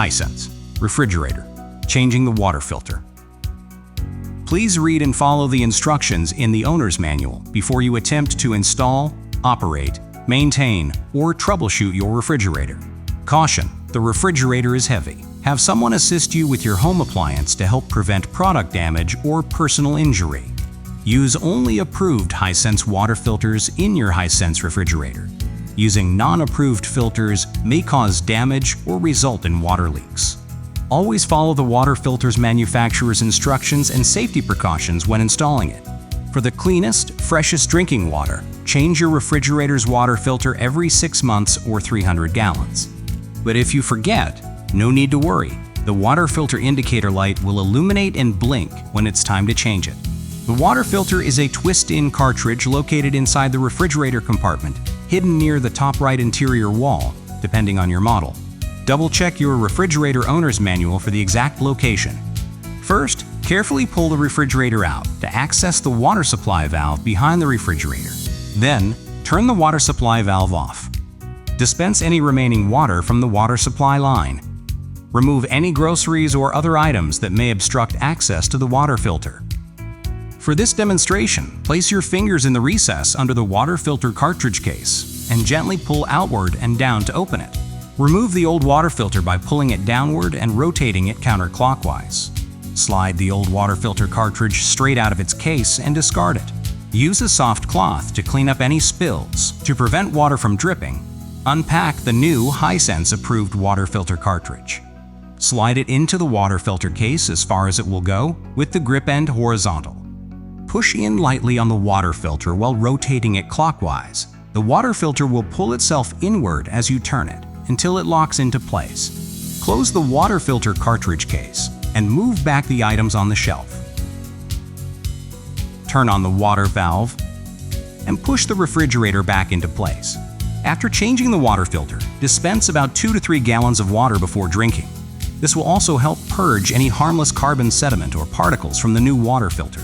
Hisense, refrigerator, changing the water filter. Please read and follow the instructions in the owner's manual before you attempt to install, operate, maintain, or troubleshoot your refrigerator. Caution: the refrigerator is heavy. Have someone assist you with your home appliance to help prevent product damage or personal injury. Use only approved Hisense water filters in your Hisense refrigerator. Using non-approved filters may cause damage or result in water leaks. Always follow the water filter's manufacturer's instructions and safety precautions when installing it. For the cleanest, freshest drinking water, change your refrigerator's water filter every 6 months or 300 gallons. But if you forget, no need to worry. The water filter indicator light will illuminate and blink when it's time to change it. The water filter is a twist-in cartridge located inside the refrigerator compartment, hidden near the top right interior wall, depending on your model. Double-check your refrigerator owner's manual for the exact location. First, carefully pull the refrigerator out to access the water supply valve behind the refrigerator. Then, turn the water supply valve off. Dispense any remaining water from the water supply line. Remove any groceries or other items that may obstruct access to the water filter. For this demonstration, place your fingers in the recess under the water filter cartridge case and gently pull outward and down to open it. Remove the old water filter by pulling it downward and rotating it counterclockwise. Slide the old water filter cartridge straight out of its case and discard it. Use a soft cloth to clean up any spills. To prevent water from dripping, unpack the new Hisense approved water filter cartridge. Slide it into the water filter case as far as it will go, with the grip end horizontal. Push in lightly on the water filter while rotating it clockwise. The water filter will pull itself inward as you turn it until it locks into place. Close the water filter cartridge case and move back the items on the shelf. Turn on the water valve and push the refrigerator back into place. After changing the water filter, dispense about 2 to 3 gallons of water before drinking. This will also help purge any harmless carbon sediment or particles from the new water filter.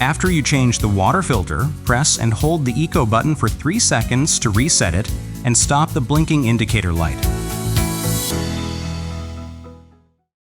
After you change the water filter, press and hold the Eco button for 3 seconds to reset it and stop the blinking indicator light.